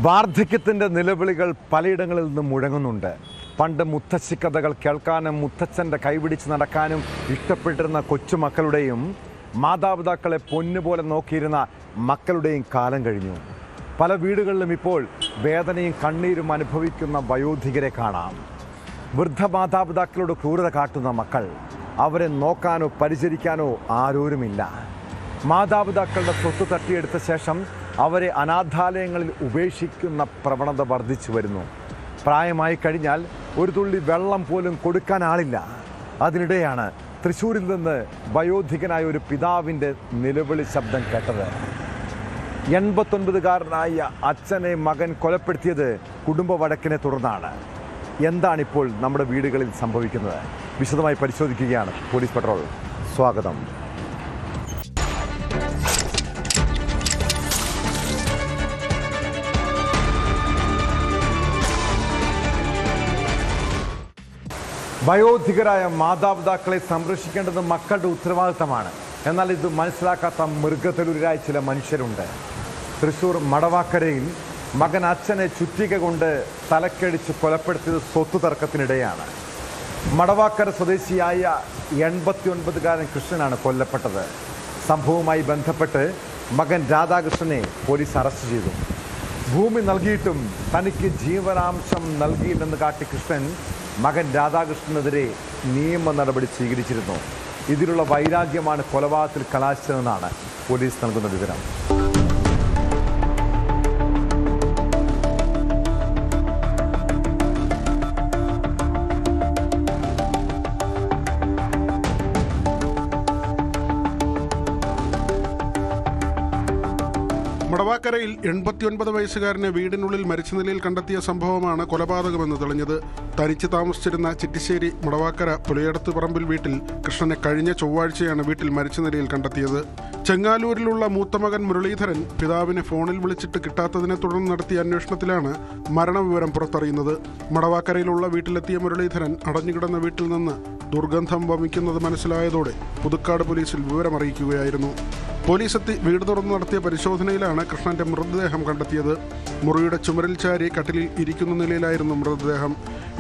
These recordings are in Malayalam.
വാർദ്ധക്യത്തിൻ്റെ നിലവിളികൾ പലയിടങ്ങളിൽ നിന്നും മുഴങ്ങുന്നുണ്ട്. പണ്ട് മുത്തശ്ശിക്കഥകൾ കേൾക്കാനും മുത്തച്ഛൻ്റെ കൈപിടിച്ച് നടക്കാനും ഇഷ്ടപ്പെട്ടിരുന്ന കൊച്ചുമക്കളുടെയും മാതാപിതാക്കളെ പൊന്നുപോലെ നോക്കിയിരുന്ന മക്കളുടെയും കാലം കഴിഞ്ഞു. പല വീടുകളിലും ഇപ്പോൾ വേദനയും കണ്ണീരും അനുഭവിക്കുന്ന വയോധികരെ കാണാം. വൃദ്ധ മാതാപിതാക്കളോട് ക്രൂരത കാട്ടുന്ന മക്കൾ, അവരെ നോക്കാനോ പരിചരിക്കാനോ ആരോരുമില്ല. മാതാപിതാക്കളുടെ സ്വത്ത് തട്ടിയെടുത്ത ശേഷം അവരെ അനാഥാലയങ്ങളിൽ ഉപേക്ഷിക്കുന്ന പ്രവണത വർദ്ധിച്ചു വരുന്നു. പ്രായമായി കഴിഞ്ഞാൽ ഒരു തുള്ളി വെള്ളം പോലും കൊടുക്കാൻ ആളില്ല. അതിനിടെയാണ് തൃശ്ശൂരിൽ നിന്ന് വയോധികനായ ഒരു പിതാവിൻ്റെ നിലവിളി ശബ്ദം കേട്ടത്. 89കാരനായ അച്ഛനെ മകൻ കൊലപ്പെടുത്തിയത് കുടുംബ വഴക്കിനെ തുടർന്നാണ്. എന്താണിപ്പോൾ നമ്മുടെ വീടുകളിൽ സംഭവിക്കുന്നത്? വിശദമായി പരിശോധിക്കുകയാണ് പോലീസ് പട്രോൾ. സ്വാഗതം. വയോധികരായ മാതാപിതാക്കളെ സംരക്ഷിക്കേണ്ടത് മക്കളുടെ ഉത്തരവാദിത്തമാണ്. എന്നാൽ ഇത് മനസ്സിലാക്കാത്ത മൃഗതലുരായ ചില മനുഷ്യരുണ്ട്. തൃശ്ശൂർ മടവാക്കരയിൽ മകൻ അച്ഛനെ ചുറ്റിക കൊണ്ട് തലക്കടിച്ച് കൊലപ്പെടുത്തിയത് സ്വത്ത് തർക്കത്തിനിടെയാണ്. മടവാക്കര സ്വദേശിയായ 89കാരൻ കൃഷ്ണനാണ് കൊല്ലപ്പെട്ടത്. സംഭവവുമായി ബന്ധപ്പെട്ട് മകൻ രാധാകൃഷ്ണനെ പോലീസ് അറസ്റ്റ് ചെയ്തു. ഭൂമി നൽകിയിട്ടും തനിക്ക് ജീവനാംശം നൽകിയില്ലെന്ന് കാട്ടി കൃഷ്ണൻ മകൻ രാധാകൃഷ്ണനെതിരെ നിയമ നടപടി സ്വീകരിച്ചിരുന്നു. ഇതിലുള്ള വൈരാഗ്യമാണ് കൊലപാതകത്തിൽ കലാശിച്ചതെന്നാണ് പോലീസ് നൽകുന്ന വിവരം. മടവാക്കരയിൽ 89 വയസ്സുകാരനെ വീടിനുള്ളിൽ മരിച്ച നിലയിൽ കണ്ടെത്തിയ സംഭവമാണ് കൊലപാതകമെന്ന് തെളിഞ്ഞത്. തനിച്ച് താമസിച്ചിരുന്ന ചിറ്റിശ്ശേരി മടവാക്കര പുലയടത്ത് പറമ്പിൽ വീട്ടിൽ കൃഷ്ണനെ കഴിഞ്ഞ ചൊവ്വാഴ്ചയാണ് വീട്ടിൽ മരിച്ച നിലയിൽ കണ്ടെത്തിയത്. ചെങ്ങാലൂരിലുള്ള മൂത്തമകൻ മുരളീധരൻ പിതാവിനെ ഫോണിൽ വിളിച്ചിട്ട് കിട്ടാത്തതിനെ തുടർന്ന് നടത്തിയ അന്വേഷണത്തിലാണ് മരണവിവരം പുറത്തറിയുന്നത്. മടവാക്കരയിലുള്ള വീട്ടിലെത്തിയ മുരളീധരൻ അടഞ്ഞുകിടന്ന വീട്ടിൽ നിന്ന് ദുർഗന്ധം വമിക്കുന്നത് മനസ്സിലായതോടെ പുതുക്കാട് പോലീസിൽ വിവരമറിയിക്കുകയായിരുന്നു. പോലീസെത്തി വീട് തുറന്നു നടത്തിയ പരിശോധനയിലാണ് കൃഷ്ണന്റെ മൃതദേഹം കണ്ടെത്തിയത്. മുറിയുടെ ചുമരിൽ ചാരി കട്ടിലിൽ ഇരിക്കുന്ന നിലയിലായിരുന്നു മൃതദേഹം.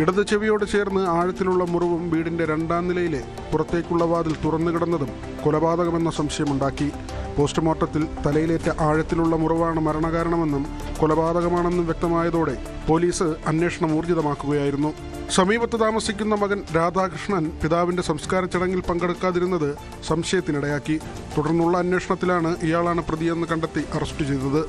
ഇടത് ചെവിയോട് ചേർന്ന് ആഴത്തിലുള്ള മുറിവും വീടിന്റെ 2ാം നിലയിലെ പുറത്തേക്കുള്ള വാതിൽ തുറന്നു കിടന്നതും കൊലപാതകമെന്ന സംശയമുണ്ടാക്കി. പോസ്റ്റ്മോർട്ടത്തിൽ തലയിലേറ്റ ആഴത്തിലുള്ള മുറിവാണ് മരണകാരണമെന്നും കൊലപാതകമാണെന്നും വ്യക്തമായതോടെ പോലീസ് അന്വേഷണം ഊർജിതമാക്കുകയായിരുന്നു. സമീപത്ത് താമസിക്കുന്ന മകൻ രാധാകൃഷ്ണൻ പിതാവിന്റെ സംസ്കാര ചടങ്ങിൽ പങ്കെടുക്കാതിരുന്നത് സംശയത്തിനിടയാക്കി. തുടർന്നുള്ള അന്വേഷണത്തിലാണ് ഇയാളാണ് പ്രതിയെന്ന് കണ്ടെത്തി അറസ്റ്റ് ചെയ്തത്.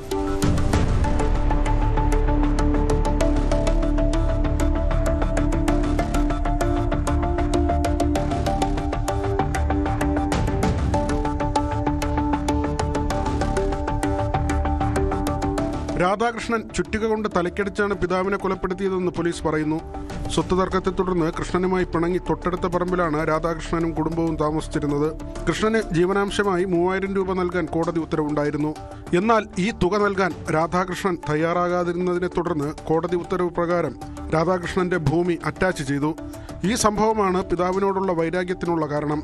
രാധാകൃഷ്ണൻ ചുറ്റിക കൊണ്ട് തലക്കടിച്ചാണ് പിതാവിനെ കൊലപ്പെടുത്തിയതെന്ന് പോലീസ് പറയുന്നു. സ്വത്ത് തർക്കത്തെ തുടർന്ന് കൃഷ്ണനുമായി പിണങ്ങി തൊട്ടടുത്ത പറമ്പിലാണ് രാധാകൃഷ്ണനും കുടുംബവും താമസിച്ചിരുന്നത്. കൃഷ്ണന് ജീവനാംശമായി 3000 രൂപ നൽകാൻ കോടതി ഉത്തരവുണ്ടായിരുന്നു. എന്നാൽ ഈ തുക നൽകാൻ രാധാകൃഷ്ണൻ തയ്യാറാകാതിരുന്നതിനെ തുടർന്ന് കോടതി ഉത്തരവ് പ്രകാരം രാധാകൃഷ്ണന്റെ ഭൂമി അറ്റാച്ച് ചെയ്തു. ഈ സംഭവമാണ് പിതാവിനോടുള്ള വൈരാഗ്യത്തിനുള്ള കാരണം.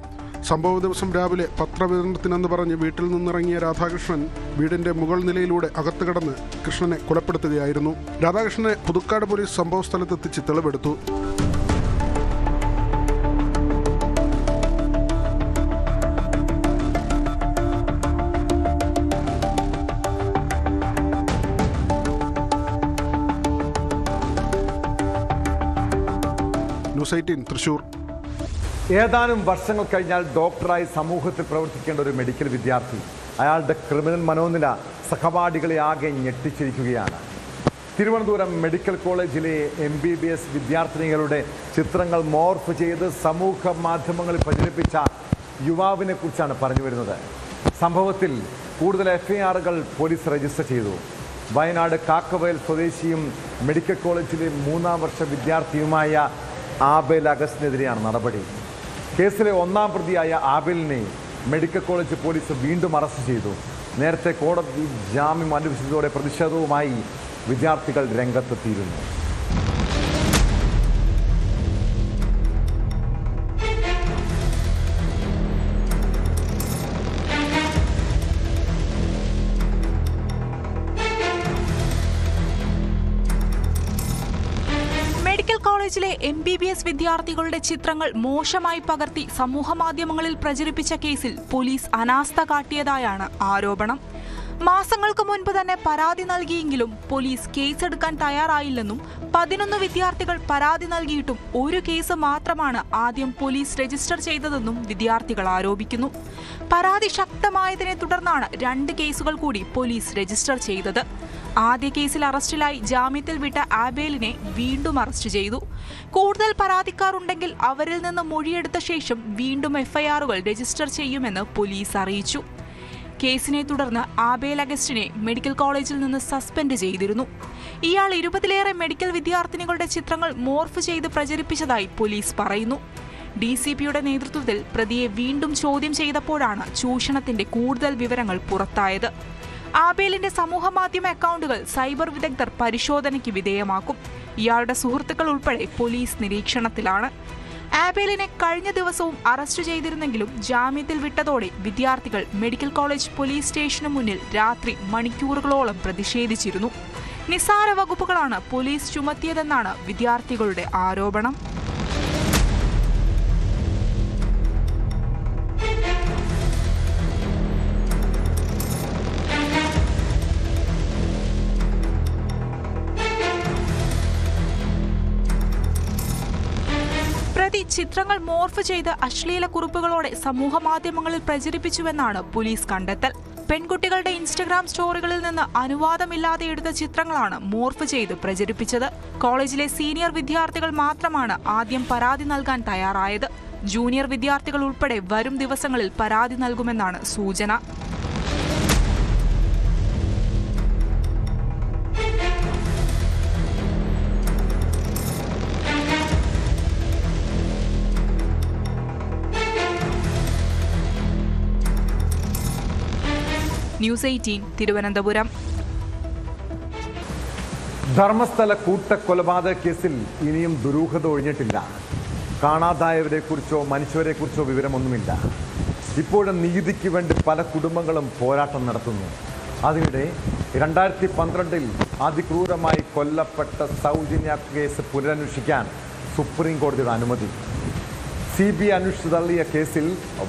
സംഭവ ദിവസം രാവിലെ പത്രവിതരണത്തിനെന്ന് പറഞ്ഞ് വീട്ടിൽ നിന്നിറങ്ങിയ രാധാകൃഷ്ണൻ വീടിന്റെ മുകൾ നിലയിലൂടെ അകത്ത് കടന്ന് കൃഷ്ണനെ കൊലപ്പെടുത്തുകയായിരുന്നു. രാധാകൃഷ്ണനെ പുതുക്കാട് പോലീസ് സംഭവ സ്ഥലത്തെത്തിച്ച് തെളിവെടുത്തു. ന്യൂസ് 18 തൃശ്ശൂർ. ഏതാനും വർഷങ്ങൾ കഴിഞ്ഞാൽ ഡോക്ടറായി സമൂഹത്തിൽ പ്രവർത്തിക്കേണ്ട ഒരു മെഡിക്കൽ വിദ്യാർത്ഥി, അയാളുടെ ക്രിമിനൽ മനോനില സഹപാഠികളെ ആകെ ഞെട്ടിച്ചിരിക്കുകയാണ്. തിരുവനന്തപുരം മെഡിക്കൽ കോളേജിലെ MBBS വിദ്യാർത്ഥിനികളുടെ ചിത്രങ്ങൾ മോർഫ് ചെയ്ത് സമൂഹ മാധ്യമങ്ങളിൽ പ്രചരിപ്പിച്ച യുവാവിനെ കുറിച്ചാണ് പറഞ്ഞു വരുന്നത്. സംഭവത്തിൽ കൂടുതൽ FIRകൾ പോലീസ് രജിസ്റ്റർ ചെയ്തു. വയനാട് കാക്കവയൽ സ്വദേശിയും മെഡിക്കൽ കോളേജിലെ 3ാം വർഷ വിദ്യാർത്ഥിയുമായ ആബേൽ അഗസ്റ്റിനെതിരെയാണ് നടപടി. കേസിലെ 1ാം പ്രതിയായ ആബേലിനെ മെഡിക്കൽ കോളേജ് പോലീസ് വീണ്ടും അറസ്റ്റ് ചെയ്തു. നേരത്തെ കോടതി ജാമ്യം അനുവദിച്ചതോടെ പ്രതിഷേധവുമായി വിദ്യാർത്ഥികൾ രംഗത്തെത്തിയിരുന്നു. കോളേജിലെ MBBS വിദ്യാർത്ഥികളുടെ ചിത്രങ്ങൾ മോശമായി പകർത്തി സമൂഹമാധ്യമങ്ങളിൽ പ്രചരിപ്പിച്ച കേസിൽ പോലീസ് അനാസ്ഥ കാട്ടിയതായാണ് ആരോപണം. മാസങ്ങൾക്ക് മുൻപ് തന്നെ പരാതി നൽകിയെങ്കിലും പോലീസ് കേസെടുക്കാൻ തയ്യാറായില്ലെന്നും 11 വിദ്യാർത്ഥികൾ പരാതി നൽകിയിട്ടും ഒരു കേസ് മാത്രമാണ് ആദ്യം പോലീസ് രജിസ്റ്റർ ചെയ്തതെന്നും വിദ്യാർത്ഥികൾ ആരോപിക്കുന്നു. പരാതി ശക്തമായതിനെ തുടർന്നാണ് 2 കേസുകൾ കൂടി പോലീസ് രജിസ്റ്റർ ചെയ്തത്. ആദ്യ കേസിൽ അറസ്റ്റിലായി ജാമ്യത്തിൽ വിട്ട ആബേലിനെ വീണ്ടും അറസ്റ്റ് ചെയ്തു. കൂടുതൽ പരാതിക്കാരുണ്ടെങ്കിൽ അവരിൽ നിന്ന് മൊഴിയെടുത്ത ശേഷം വീണ്ടും FIRകൾ രജിസ്റ്റർ ചെയ്യുമെന്ന് പോലീസ് അറിയിച്ചു. കേസിനെ തുടർന്ന് ആബേൽ അഗസ്റ്റിനെ മെഡിക്കൽ കോളേജിൽ നിന്ന് സസ്പെൻഡ് ചെയ്തിരുന്നു. ഇയാൾ 20ലേറെ മെഡിക്കൽ വിദ്യാർത്ഥിനികളുടെ ചിത്രങ്ങൾ മോർഫ് ചെയ്ത് പ്രചരിപ്പിച്ചതായി പോലീസ് പറയുന്നു. DCPയുടെ നേതൃത്വത്തിൽ പ്രതിയെ വീണ്ടും ചോദ്യം ചെയ്തപ്പോഴാണ് ചൂഷണത്തിന്റെ കൂടുതൽ വിവരങ്ങൾ പുറത്തായത്. ആബേലിന്റെ സമൂഹമാധ്യമ അക്കൗണ്ടുകൾ സൈബർ വിദഗ്ധർ പരിശോധനയ്ക്ക് വിധേയമാക്കും. ഇയാളുടെ സുഹൃത്തുക്കൾ ഉൾപ്പെടെ പോലീസ് നിരീക്ഷണത്തിലാണ്. ആബേലിനെ കഴിഞ്ഞ ദിവസവും അറസ്റ്റ് ചെയ്തിരുന്നെങ്കിലും ജാമ്യത്തിൽ വിട്ടതോടെ വിദ്യാർത്ഥികൾ മെഡിക്കൽ കോളേജ് പോലീസ് സ്റ്റേഷന് മുന്നിൽ രാത്രി മണിക്കൂറുകളോളം പ്രതിഷേധിച്ചിരുന്നു. നിസ്സാര വകുപ്പുകളാണ് പോലീസ് ചുമത്തിയതെന്നാണ് വിദ്യാർത്ഥികളുടെ ആരോപണം. പ്രതി ചിത്രങ്ങൾ മോർഫ് ചെയ്ത് അശ്ലീല കുറിപ്പുകളോടെ സമൂഹമാധ്യമങ്ങളിൽ പ്രചരിപ്പിച്ചുവെന്നാണ് പോലീസ് കണ്ടെത്തൽ. പെൺകുട്ടികളുടെ ഇൻസ്റ്റഗ്രാം സ്റ്റോറികളിൽ നിന്ന് അനുവാദമില്ലാതെ എടുത്ത ചിത്രങ്ങളാണ് മോർഫ് ചെയ്ത് പ്രചരിപ്പിച്ചത്. കോളേജിലെ സീനിയർ വിദ്യാർത്ഥികൾ മാത്രമാണ് ആദ്യം പരാതി നൽകാൻ തയ്യാറായത്. ജൂനിയർ വിദ്യാർത്ഥികൾ ഉൾപ്പെടെ വരും ദിവസങ്ങളിൽ പരാതി നൽകുമെന്നാണ് സൂചന. ന്യൂസ് 18 തിരുവനന്തപുരം. ധർമ്മസ്ഥല കൂട്ടക്കൊലപാതക കേസിൽ ഇനിയും ദുരൂഹത ഒഴിഞ്ഞിട്ടില്ല. കാണാതായവരെക്കുറിച്ചോ മരിച്ചവരെക്കുറിച്ചോ വിവരമൊന്നുമില്ല. ഇപ്പോഴും നീതിക്ക് വേണ്ടി പല കുടുംബങ്ങളും പോരാട്ടം നടത്തുന്നു. അതിനിടെ 2012 അതിക്രൂരമായി കൊല്ലപ്പെട്ട സൗജന്യ കേസ് പുനരന്വേഷിക്കാൻ സുപ്രീം കോടതിയുടെ അനുമതി. CBI അന്വേഷിച്ചു തള്ളിയ കേസിൽ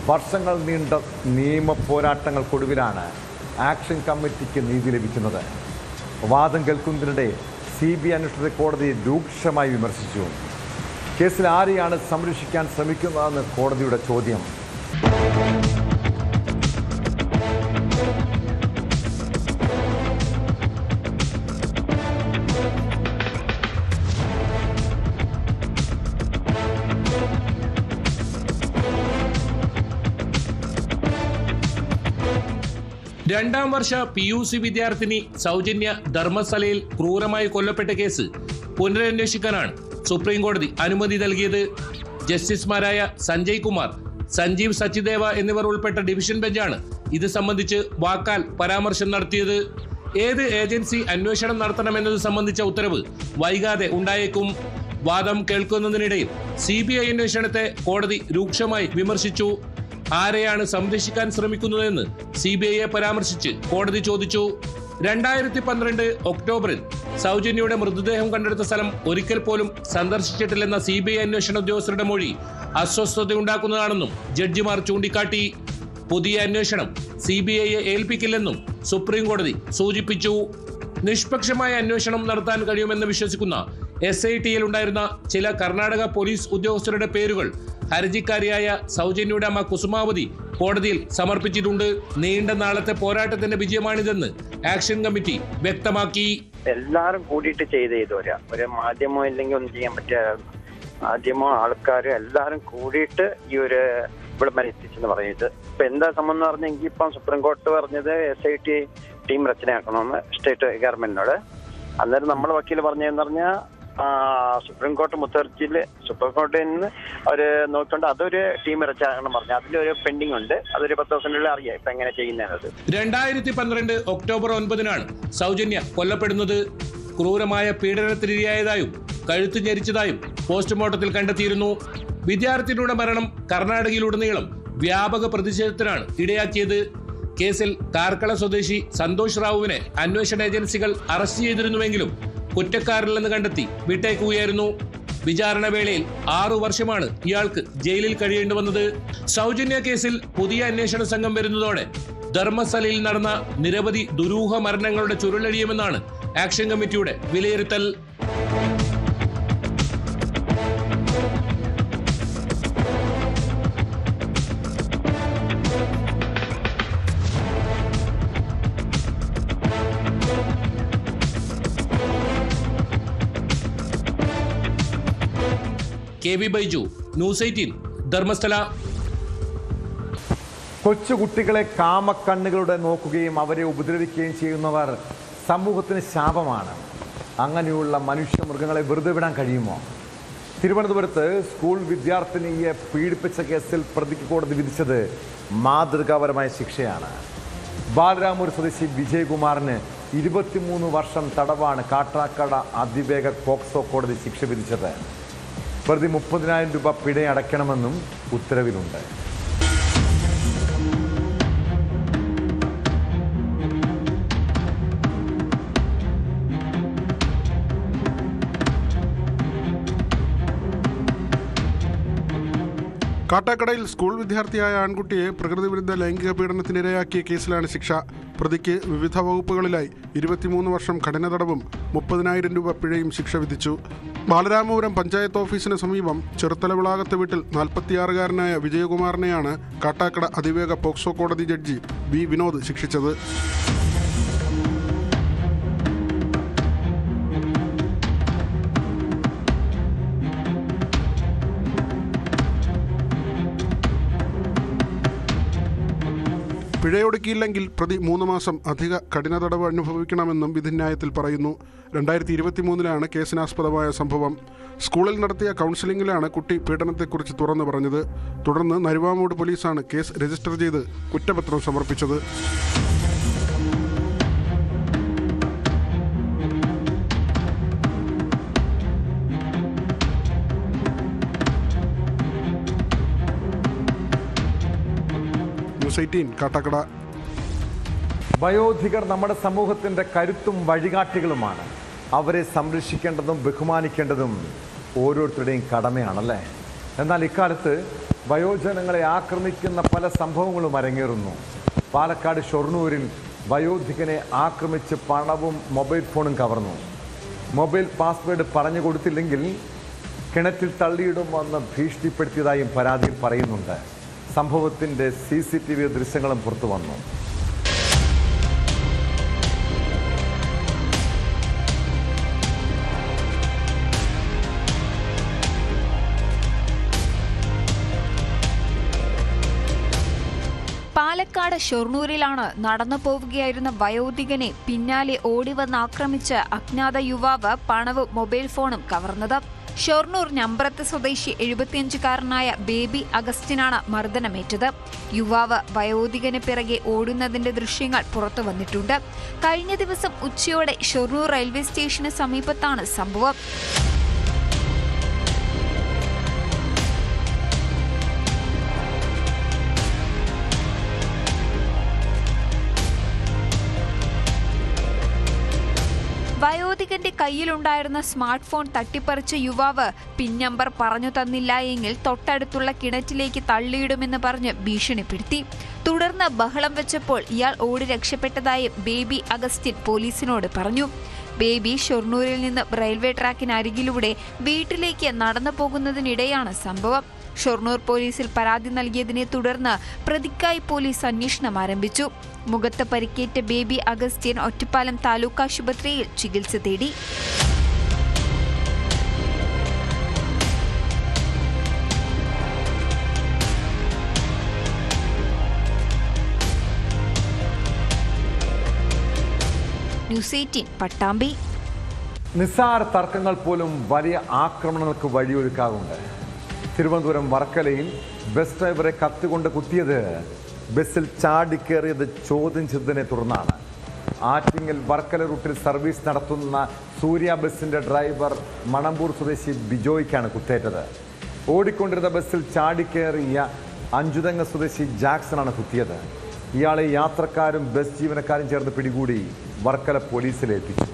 വർഷങ്ങൾ നീണ്ട നിയമ പോരാട്ടങ്ങൾക്കൊടുവിലാണ് ആക്ഷൻ കമ്മിറ്റിക്ക് നീതി ലഭിക്കുന്നത്. വാദം കേൾക്കുന്നതിനിടെ CBI അന്വേഷണത്തെ കോടതി രൂക്ഷമായി വിമർശിച്ചു. കേസിൽ ആരെയാണ് സംരക്ഷിക്കാൻ ശ്രമിക്കുന്നതെന്ന് കോടതിയുടെ ചോദ്യം. രണ്ടാം വർഷ PUC വിദ്യാർത്ഥിനി സൗജന്യ ധർമ്മസ്ഥലയിൽ ക്രൂരമായി കൊല്ലപ്പെട്ട കേസ് പുനരന്വേഷിക്കാനാണ് സുപ്രീം കോടതി അനുമതി നൽകിയത്. ജസ്റ്റിസുമാരായ സഞ്ജയ് കുമാർ, സഞ്ജീവ് സച്ചിദേവ എന്നിവർ ഉൾപ്പെട്ട ഡിവിഷൻ ബെഞ്ചാണ് ഇത് സംബന്ധിച്ച് വാക്കാൽ പരാമർശം നടത്തിയത്. ഏത് ഏജൻസി അന്വേഷണം നടത്തണമെന്നത് സംബന്ധിച്ച ഉത്തരവ് വൈകാതെ ഉണ്ടായേക്കും. വാദം കേൾക്കുന്നതിനിടയിൽ CBI അന്വേഷണത്തെ കോടതി രൂക്ഷമായി വിമർശിച്ചു. ആരെയാണ് സംരക്ഷിക്കാൻ ശ്രമിക്കുന്നതെന്ന് CBIയെ പരാമർശിച്ച് കോടതി ചോദിച്ചു. 2012 ഒക്ടോബറിൽ സൗജന്യയുടെ മൃതദേഹം കണ്ടെടുത്ത സ്ഥലം ഒരിക്കൽ പോലും സന്ദർശിച്ചിട്ടില്ലെന്ന CBI അന്വേഷണ ഉദ്യോഗസ്ഥരുടെ മൊഴി അസ്വസ്ഥതയുണ്ടാക്കുന്നതാണെന്നും ജഡ്ജിമാർ ചൂണ്ടിക്കാട്ടി. പുതിയ അന്വേഷണം CBIയെ ഏൽപ്പിക്കില്ലെന്നും സുപ്രീം കോടതി സൂചിപ്പിച്ചു. നിഷ്പക്ഷമായ അന്വേഷണം നടത്താൻ കഴിയുമെന്ന് വിശ്വസിക്കുന്ന SITയിൽ ഉണ്ടായിരുന്ന ചില കർണാടക പോലീസ് ഉദ്യോഗസ്ഥരുടെ പേരുകൾ ഹർജിക്കാരിയായ സൗജന്യയുടെ അമ്മ കുസുമാവതി കോടതിയിൽ സമർപ്പിച്ചിട്ടുണ്ട്. നീണ്ട നാളത്തെ പോരാട്ടത്തിന്റെ വിജയമാണിതെന്ന് ആക്ഷൻ കമ്മിറ്റി വ്യക്തമാക്കി. എല്ലാരും കൂടിയിട്ട് ചെയ്ത് ഒരു മാധ്യമോ ഇല്ലെങ്കിൽ ഒന്നും ചെയ്യാൻ പറ്റിയ മാധ്യമോ ആൾക്കാരും എല്ലാരും കൂടിയിട്ട് ഈ ഒരു ഇവിടെ മരിച്ചെന്ന് പറയുന്നത്. ഇപ്പൊ എന്താ സംബന്ധം എന്ന് പറഞ്ഞെങ്കിൽ ഇപ്പം സുപ്രീം കോടതി പറഞ്ഞത് SIT ടീം രചനയാക്കണമെന്ന് സ്റ്റേറ്റ് ഗവൺമെന്റിനോട്. അന്നേരം നമ്മുടെ വക്കീൽ പറഞ്ഞതെന്ന് പറഞ്ഞാൽ സുപ്രീം കോടതി മുത്തർജിയില് സുപ്രീം കോടതിയിൽ നിന്ന് അവര് നോക്കിക്കൊണ്ട് അതൊരു ടീം രചന പറഞ്ഞു. അതിലൊരു പെൻഡിങ് ഉണ്ട്. അതൊരു 10 ദിവസത്തിനുള്ളിൽ അറിയാം ഇപ്പൊ എങ്ങനെ ചെയ്യുന്നത്. 2012 ഒക്ടോബർ 9 സൗജന്യ കൊല്ലപ്പെടുന്നത്. ക്രൂരമായ പീഡനത്തിനിരയായതായും കഴുത്തു ഞെരിച്ചതായും പോസ്റ്റ്മോർട്ടത്തിൽ കണ്ടെത്തിയിരുന്നു. വിദ്യാർത്ഥിനിയുടെ മരണം കർണാടകയിലുടനീളം വ്യാപക പ്രതിഷേധത്തിനാണ് ഇടയാക്കിയത്. കേസിൽ കാർക്കള സ്വദേശി സന്തോഷ് റാവുവിനെ അന്വേഷണ ഏജൻസികൾ അറസ്റ്റ് ചെയ്തിരുന്നുവെങ്കിലും കുറ്റക്കാരില്ലെന്ന് കണ്ടെത്തി വിട്ടേക്കുകയായിരുന്നു. വിചാരണ വേളയിൽ 6 വർഷമാണ് ഇയാൾക്ക് ജയിലിൽ കഴിയേണ്ടി വന്നത്. സൗജന്യ കേസിൽ പുതിയ അന്വേഷണ സംഘം വരുന്നതോടെ ധർമ്മസ്ഥലയിൽ നടന്ന നിരവധി ദുരൂഹ മരണങ്ങളുടെ ചുരുളഴിയുമെന്നാണ് ആക്ഷൻ കമ്മിറ്റിയുടെ വിലയിരുത്തൽ. KB Baiju, news 18, Dharmasthala. കൊച്ചുകുട്ടികളെ കാമക്കണ്ണുകളുടെ നോക്കുകയും അവരെ ഉപദ്രവിക്കുകയും ചെയ്യുന്നവർ സമൂഹത്തിന് ശാപമാണ്. അങ്ങനെയുള്ള മനുഷ്യമൃഗങ്ങളെ വെറുതെ വിടാൻ കഴിയുമോ? തിരുവനന്തപുരത്ത് സ്കൂൾ വിദ്യാർത്ഥിനിയെ പീഡിപ്പിച്ച കേസിൽ പ്രതിക്ക് കോടതി വിധിച്ചത് മാതൃകാപരമായ ശിക്ഷയാണ്. ബാലരാമൂർ സ്വദേശി വിജയകുമാറിന് 23 വർഷം തടവാണ് കാട്ടാക്കട അതിവേഗ പോക്സോ കോടതി ശിക്ഷ വിധിച്ചത്. പ്രതി 30,000 രൂപ പിഴയടയ്ക്കണമെന്നും ഉത്തരവിലുണ്ട്. കാട്ടാക്കടയിൽ സ്കൂൾ വിദ്യാർത്ഥിയായ ആൺകുട്ടിയെ പ്രകൃതിവിരുദ്ധ ലൈംഗിക പീഡനത്തിനിരയാക്കിയ കേസിലാണ് ശിക്ഷ. പ്രതിക്ക് വിവിധ വകുപ്പുകളിലായി 23 വർഷം കഠിന തടവും 30,000 രൂപ പിഴയും ശിക്ഷ വിധിച്ചു. ബാലരാമപുരം പഞ്ചായത്ത് ഓഫീസിന് സമീപം ചെറുത്തല വിളാകത്ത് വീട്ടിൽ 46-കാരനായ വിജയകുമാറിനെയാണ് കാട്ടാക്കട അതിവേഗ പോക്സോ കോടതി ജഡ്ജി വി വിനോദ് ശിക്ഷിച്ചത്. പിഴയൊടുക്കിയില്ലെങ്കിൽ പ്രതി 3 മാസം അധിക കഠിന തടവ് അനുഭവിക്കണമെന്നും വിധിന്യായത്തിൽ പറയുന്നു. 2023 കേസിനാസ്പദമായ സംഭവം. സ്കൂളിൽ നടത്തിയ കൗൺസിലിംഗിലാണ് കുട്ടി പീഡനത്തെക്കുറിച്ച് തുറന്നു പറഞ്ഞത്. തുടർന്ന് നരുവാമൂട് പോലീസാണ് കേസ് രജിസ്റ്റർ ചെയ്ത് കുറ്റപത്രം സമർപ്പിച്ചത്. ന്യൂസ് 18 കാട്ടാക്കട. വയോധികർ നമ്മുടെ സമൂഹത്തിൻ്റെ കരുത്തും വഴികാട്ടികളുമാണ്. അവരെ സംരക്ഷിക്കേണ്ടതും ബഹുമാനിക്കേണ്ടതും ഓരോരുത്തരുടെയും കടമയാണല്ലേ. എന്നാൽ ഇക്കാലത്ത് വയോജനങ്ങളെ ആക്രമിക്കുന്ന പല സംഭവങ്ങളും അരങ്ങേറുന്നു. പാലക്കാട് ഷൊർണൂരിൽ വയോധികനെ ആക്രമിച്ച് പണവും മൊബൈൽ ഫോണും കവർന്നു. മൊബൈൽ പാസ്വേഡ് പറഞ്ഞു കൊടുത്തില്ലെങ്കിൽ കിണറ്റിൽ തള്ളിയിടുമെന്ന് ഭീഷണിപ്പെടുത്തിയതായും പരാതിയിൽ പറയുന്നുണ്ട്. സംഭവത്തിൻ്റെ CCTV ദൃശ്യങ്ങളും പുറത്തു വന്നു. പാലക്കാട് ഷൊർണൂരിലാണ് നടന്നു പോവുകയായിരുന്ന വയോധികനെ പിന്നാലെ ഓടിവന്ന് ആക്രമിച്ച് അജ്ഞാത യുവാവ് പണവും മൊബൈൽ ഫോണും കവർന്നത്. ഷൊർണൂർ ഞമ്പ്രത്ത് സ്വദേശി 75-കാരനായ ബേബി അഗസ്റ്റിനാണ് മർദ്ദനമേറ്റത്. യുവാവ് വയോധികന് പിറകെ ഓടുന്നതിന്റെ ദൃശ്യങ്ങൾ പുറത്തു വന്നിട്ടുണ്ട്. കഴിഞ്ഞ ദിവസം ഉച്ചയോടെ ഷൊർണൂർ റെയിൽവേ സ്റ്റേഷന് സമീപത്താണ് സംഭവം. വയോധികന്റെ കയ്യിലുണ്ടായിരുന്ന സ്മാർട്ട് ഫോൺ തട്ടിപ്പറിച്ച യുവാവ് പിൻ നമ്പർ പറഞ്ഞു തന്നില്ല എങ്കിൽ തൊട്ടടുത്തുള്ള കിണറ്റിലേക്ക് തള്ളിയിടുമെന്ന് പറഞ്ഞ് ഭീഷണിപ്പെടുത്തി. തുടർന്ന് ബഹളം വെച്ചപ്പോൾ ഇയാൾ ഓടി രക്ഷപ്പെട്ടതായും ബേബി അഗസ്റ്റിൻ പോലീസിനോട് പറഞ്ഞു. ബേബി ഷൊർണൂരിൽ നിന്ന് റെയിൽവേ ട്രാക്കിനരികിലൂടെ വീട്ടിലേക്ക് നടന്നു പോകുന്നതിനിടെയാണ് സംഭവം. ഷൊർണൂർ പോലീസിൽ പരാതി നൽകിയതിനെ തുടർന്ന് പ്രതിക്കായി പോലീസ് അന്വേഷണം ആരംഭിച്ചു. മുഖത്ത് പരിക്കേറ്റ ബേബി അഗസ്റ്റിൻ ഒറ്റപ്പാലം താലൂക്ക് ആശുപത്രിയിൽ ചികിത്സ തേടി. ന്യൂസ് 18 പട്ടാമ്പി. നിസ്സാര തർക്കങ്ങൾ പോലും വലിയ ആക്രമണങ്ങൾക്ക് വഴിയൊരുക്കാറുണ്ട്. തിരുവനന്തപുരം വർക്കലയിൽ ബസ് ഡ്രൈവറെ കത്തുകൊണ്ട് കുത്തിയത് ബസ്സിൽ ചാടിക്കേറിയത് ചോദ്യം ചെയ്തതിനെ തുടർന്നാണ്. ആറ്റിങ്ങൽ വർക്കല റൂട്ടിൽ സർവീസ് നടത്തുന്ന സൂര്യ ബസിൻ്റെ ഡ്രൈവർ മണമ്പൂർ സ്വദേശി ബിജോയ്ക്കാണ് കുത്തേറ്റത്. ഓടിക്കൊണ്ടിരുന്ന ബസ്സിൽ ചാടിക്കേറിയ അഞ്ചുതങ്ങ സ്വദേശി ജാക്സനാണ് കുത്തിയത്. ഇയാളെ യാത്രക്കാരും ബസ് ജീവനക്കാരും ചേർന്ന് പിടികൂടി വർക്കല പോലീസിലേൽപ്പിച്ചു.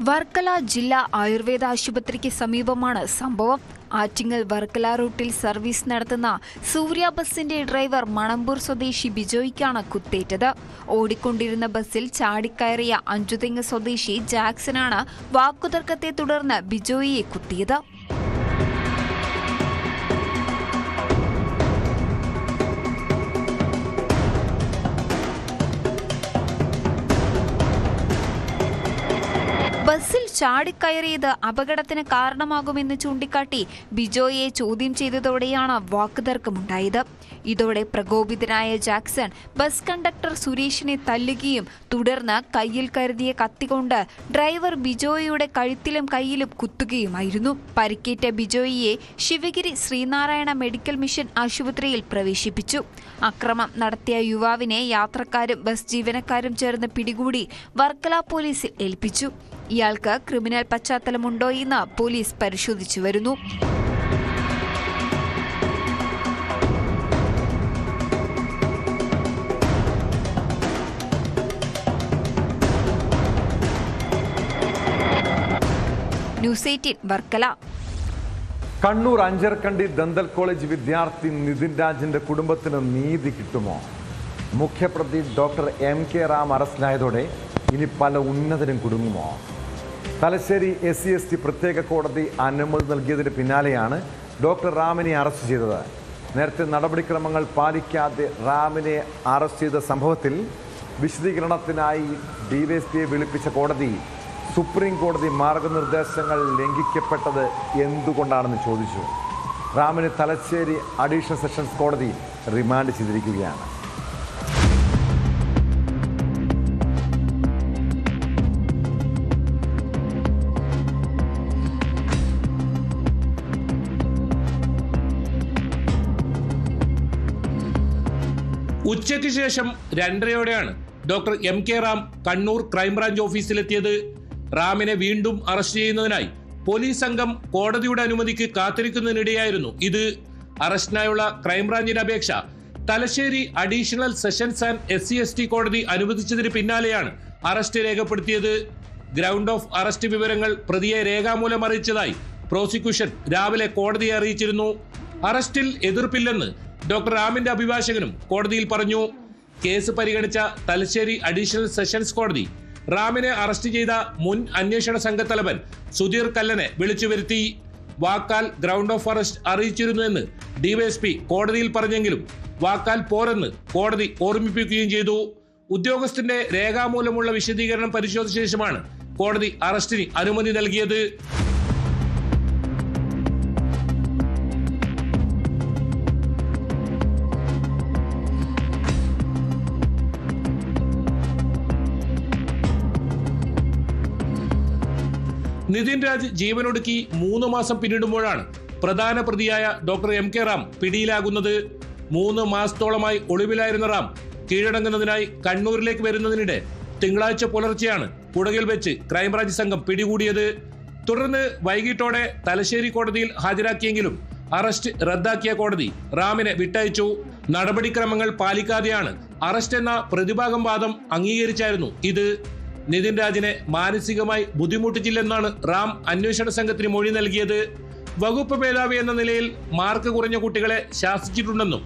വർക്കല ജില്ലാ ആയുർവേദ ആശുപത്രിക്ക് സമീപമാണ് സംഭവം. ആറ്റിങ്ങൽ വർക്കല റൂട്ടിൽ സർവീസ് നടത്തുന്ന സൂര്യ ബസിന്റെ ഡ്രൈവർ മണമ്പൂർ സ്വദേശി ബിജോയ്ക്കാണ് കുത്തേറ്റത്. ഓടിക്കൊണ്ടിരുന്ന ബസ്സിൽ ചാടിക്കയറിയ അഞ്ചുതെങ്ങ് സ്വദേശി ജാക്സനാണ് വാക്കുതർക്കത്തെ തുടർന്ന് ബിജോയിയെ കുത്തിയത്. ബസ്സിൽ ചാടിക്കയറിയത് അപകടത്തിന് കാരണമാകുമെന്ന് ചൂണ്ടിക്കാട്ടി ബിജോയെ ചോദ്യം ചെയ്തതോടെയാണ് വാക്കുതർക്കമുണ്ടായത്. ഇതോടെ പ്രകോപിതനായ ജാക്സൺ ബസ് കണ്ടക്ടർ സുരേഷിനെ തല്ലുകയും തുടർന്ന് കയ്യിൽ കരുതിയ കത്തികൊണ്ട് ഡ്രൈവർ ബിജോയുടെ കഴുത്തിലും കയ്യിലും കുത്തുകയുമായിരുന്നു. പരിക്കേറ്റ ബിജോയിയെ ശിവഗിരി ശ്രീനാരായണ മെഡിക്കൽ മിഷൻ ആശുപത്രിയിൽ പ്രവേശിപ്പിച്ചു. അക്രമം നടത്തിയ യുവാവിനെ യാത്രക്കാരും ബസ് ജീവനക്കാരും ചേർന്ന് പിടികൂടി വർക്കല പോലീസിൽ ഏൽപ്പിച്ചു. ഇയാൾക്ക് ക്രിമിനൽ പശ്ചാത്തലമുണ്ടോ എന്ന് പോലീസ് പരിശോധിച്ചു വരുന്നു. News 18 Varkala. Kannur Anjarakandy dental college വിദ്യാർത്ഥി നിതിൻ രാജിന്റെ കുടുംബത്തിന് നീതി കിട്ടുമോ? മുഖ്യപ്രതി ഡോക്ടർ MK റാം അറസ്റ്റിലായതോടെ ഇനി പല ഉന്നതരും കുടുങ്ങുമോ? തലശ്ശേരി SC/ST പ്രത്യേക കോടതി അനുമതി നൽകിയതിന് പിന്നാലെയാണ് ഡോക്ടർ റാമിനെ അറസ്റ്റ് ചെയ്തത്. നേരത്തെ നടപടിക്രമങ്ങൾ പാലിക്കാതെ റാമിനെ അറസ്റ്റ് ചെയ്ത സംഭവത്തിൽ വിശദീകരണത്തിനായി DYSPയെ വിളിപ്പിച്ച കോടതി സുപ്രീം കോടതി മാർഗനിർദ്ദേശങ്ങൾ ലംഘിക്കപ്പെട്ടത് എന്തുകൊണ്ടാണെന്ന് ചോദിച്ചു. റാമിനെ തലശ്ശേരി അഡീഷണൽ സെഷൻസ് കോടതി റിമാൻഡ് ചെയ്തിരിക്കുകയാണ്. ഉച്ചയ്ക്ക് ശേഷം 2:30യോടെയാണ് doctor MK Ram Kannur crime branch ഓഫീസിലെത്തിയത്. റാമിനെ വീണ്ടും അറസ്റ്റ് ചെയ്യുന്നതിനായി പോലീസ് സംഘം കോടതിയുടെ അനുമതിക്ക് കാത്തിരിക്കുന്നതിനിടെയായിരുന്നു ഇത്. അറസ്റ്റിനായുള്ള ക്രൈംബ്രാഞ്ചിന്റെ അപേക്ഷ Thalassery additional sessions and SC/ST കോടതി അനുവദിച്ചതിന് പിന്നാലെയാണ് അറസ്റ്റ് രേഖപ്പെടുത്തിയത്. ഗ്രൗണ്ട് ഓഫ് അറസ്റ്റ് വിവരങ്ങൾ പ്രതിയെ രേഖാമൂലം അറിയിച്ചതായി പ്രോസിക്യൂഷൻ രാവിലെ കോടതിയെ അറിയിച്ചിരുന്നു. അറസ്റ്റിൽ എതിർപ്പില്ലെന്ന് ഡോക്ടർ റാമിന്റെ അഭിഭാഷകനും കോടതിയിൽ പറഞ്ഞു. കേസ് പരിഗണിച്ച തലശ്ശേരി അഡീഷണൽ സെഷൻസ് കോടതി റാമിനെ അറസ്റ്റ് ചെയ്ത മുൻ അന്വേഷണ സംഘത്തലവൻ സുധീർ കല്ലനെ വിളിച്ചു വരുത്തി. വാക്കാൽ ഗ്രൗണ്ട് ഓഫ് അറസ്റ്റ് അറിയിച്ചിരുന്നുവെന്ന് DYSP കോടതിയിൽ പറഞ്ഞെങ്കിലും വാക്കാൽ പോരെന്ന് കോടതി ഓർമ്മിപ്പിക്കുകയും ചെയ്തു. ഉദ്യോഗസ്ഥന്റെ രേഖാമൂലമുള്ള വിശദീകരണം പരിശോധിച്ച ശേഷമാണ് കോടതി അറസ്റ്റിന് അനുമതി നൽകിയത്. നിതിൻ രാജ് ജീവനൊടുക്കി 3 മാസം പിന്നിടുമ്പോഴാണ് പ്രധാന പ്രതിയായ ഡോക്ടർ MK റാം പിടിയിലാകുന്നത്. 3 മാസത്തോളമായി ഒളിവിലായിരുന്ന റാം കീഴടങ്ങുന്നതിനായി കണ്ണൂരിലേക്ക് വരുന്നതിനിടെ തിങ്കളാഴ്ച പുലർച്ചെയാണ് കുടകിൽ വെച്ച് ക്രൈംബ്രാഞ്ച് സംഘം പിടികൂടിയത്. തുടർന്ന് വൈകിട്ടോടെ തലശ്ശേരി കോടതിയിൽ ഹാജരാക്കിയെങ്കിലും അറസ്റ്റ് റദ്ദാക്കിയ കോടതി റാമിനെ വിട്ടയച്ചു. നടപടിക്രമങ്ങൾ പാലിക്കാതെയാണ് അറസ്റ്റ് എന്ന പ്രതിഭാഗം വാദം അംഗീകരിച്ചായിരുന്നു ഇത്. നിതിൻ രാജിനെ മാനസികമായി ബുദ്ധിമുട്ടിച്ചില്ലെന്നാണ് റാം അന്വേഷണ സംഘത്തിന് മൊഴി നൽകിയത്. വകുപ്പ് മേധാവി എന്ന നിലയിൽ മാർക്ക് കുറഞ്ഞ കുട്ടികളെ ശാസിച്ചിട്ടുണ്ടെന്നും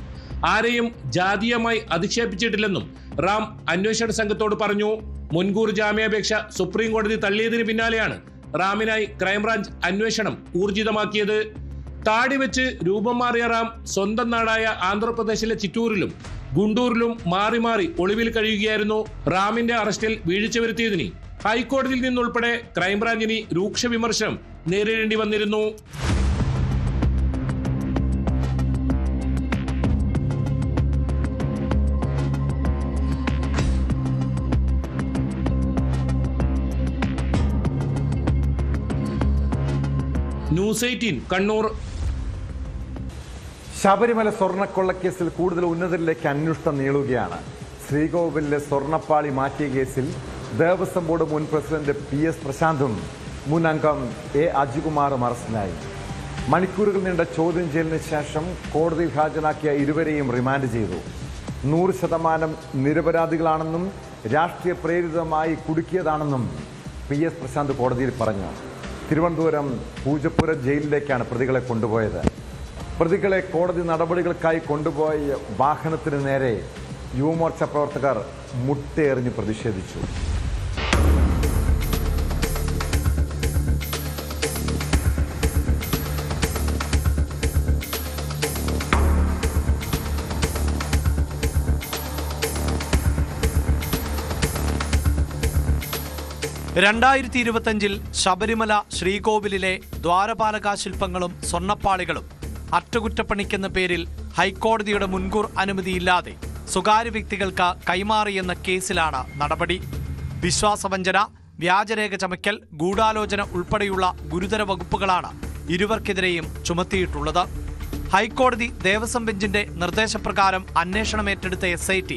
ആരെയും ജാതീയമായി അധിക്ഷേപിച്ചിട്ടില്ലെന്നും റാം അന്വേഷണ സംഘത്തോട് പറഞ്ഞു. മുൻകൂർ ജാമ്യാപേക്ഷ സുപ്രീം കോടതി തള്ളിയതിന് പിന്നാലെയാണ് റാമിനായി ക്രൈംബ്രാഞ്ച് അന്വേഷണം ഊർജിതമാക്കിയത്. താടി വെച്ച് രൂപം മാറിയ റാം സ്വന്തം നാടായ ആന്ധ്രാപ്രദേശിലെ ചിറ്റൂരിലും ഗുണ്ടൂരിലും മാറി മാറി ഒളിവിൽ കഴിയുകയായിരുന്നു. റാമിന്റെ അറസ്റ്റിൽ വീഴ്ച വരുത്തിയതിന് ഹൈക്കോടതിയിൽ നിന്നുൾപ്പെടെ ക്രൈംബ്രാഞ്ചിന് രൂക്ഷ വിമർശനം നേരിടേണ്ടി വന്നിരുന്നു. ന്യൂസ് 18 കണ്ണൂർ. ശബരിമല സ്വർണ്ണക്കൊള്ളക്കേസിൽ കൂടുതൽ ഉന്നതരിലേക്ക് അന്വേഷണം നീളുകയാണ്. ശ്രീകോവിലിലെ സ്വർണ്ണപ്പാളി മാറ്റിയ കേസിൽ ദേവസ്വം ബോർഡ് മുൻ പ്രസിഡന്റ് PS പ്രശാന്തും മുൻ അംഗം A അജികുമാറും അറസ്റ്റിലായി. മണിക്കൂറുകൾ നീണ്ട ചോദ്യം ചെയ്യലിന് ശേഷം കോടതിയിൽ ഹാജരാക്കിയ ഇരുവരെയും റിമാൻഡ് ചെയ്തു. 100% നിരപരാധികളാണെന്നും രാഷ്ട്രീയ പ്രേരിതമായി കുടുക്കിയതാണെന്നും PS പ്രശാന്ത് കോടതിയിൽ പറഞ്ഞു. തിരുവനന്തപുരം പൂജപ്പുര ജയിലിലേക്കാണ് പ്രതികളെ കൊണ്ടുപോയത്. പ്രതികളെ കോടതി നടപടികൾക്കായി കൊണ്ടുപോയ വാഹനത്തിന് നേരെ യുവമോർച്ച പ്രവർത്തകർ മുട്ടയെറിഞ്ഞ് പ്രതിഷേധിച്ചു. രണ്ടായിരത്തി 2025 ശബരിമല ശ്രീകോവിലിലെ ദ്വാരപാലക ശില്പങ്ങളും സ്വർണ്ണപ്പാളികളും അറ്റകുറ്റപ്പണിക്കെന്ന പേരിൽ ഹൈക്കോടതിയുടെ മുൻകൂർ അനുമതിയില്ലാതെ സ്വകാര്യ വ്യക്തികൾക്ക് കൈമാറിയെന്ന കേസിലാണ് നടപടി. വിശ്വാസവഞ്ചന, വ്യാജരേഖ ചമയ്ക്കൽ, ഗൂഢാലോചന ഉൾപ്പെടെയുള്ള ഗുരുതര വകുപ്പുകളാണ് ഇരുവർക്കെതിരെയും ചുമത്തിയിട്ടുള്ളത്. ഹൈക്കോടതി ദേവസ്വം ബെഞ്ചിന്റെ നിർദ്ദേശപ്രകാരം അന്വേഷണം ഏറ്റെടുത്ത SIT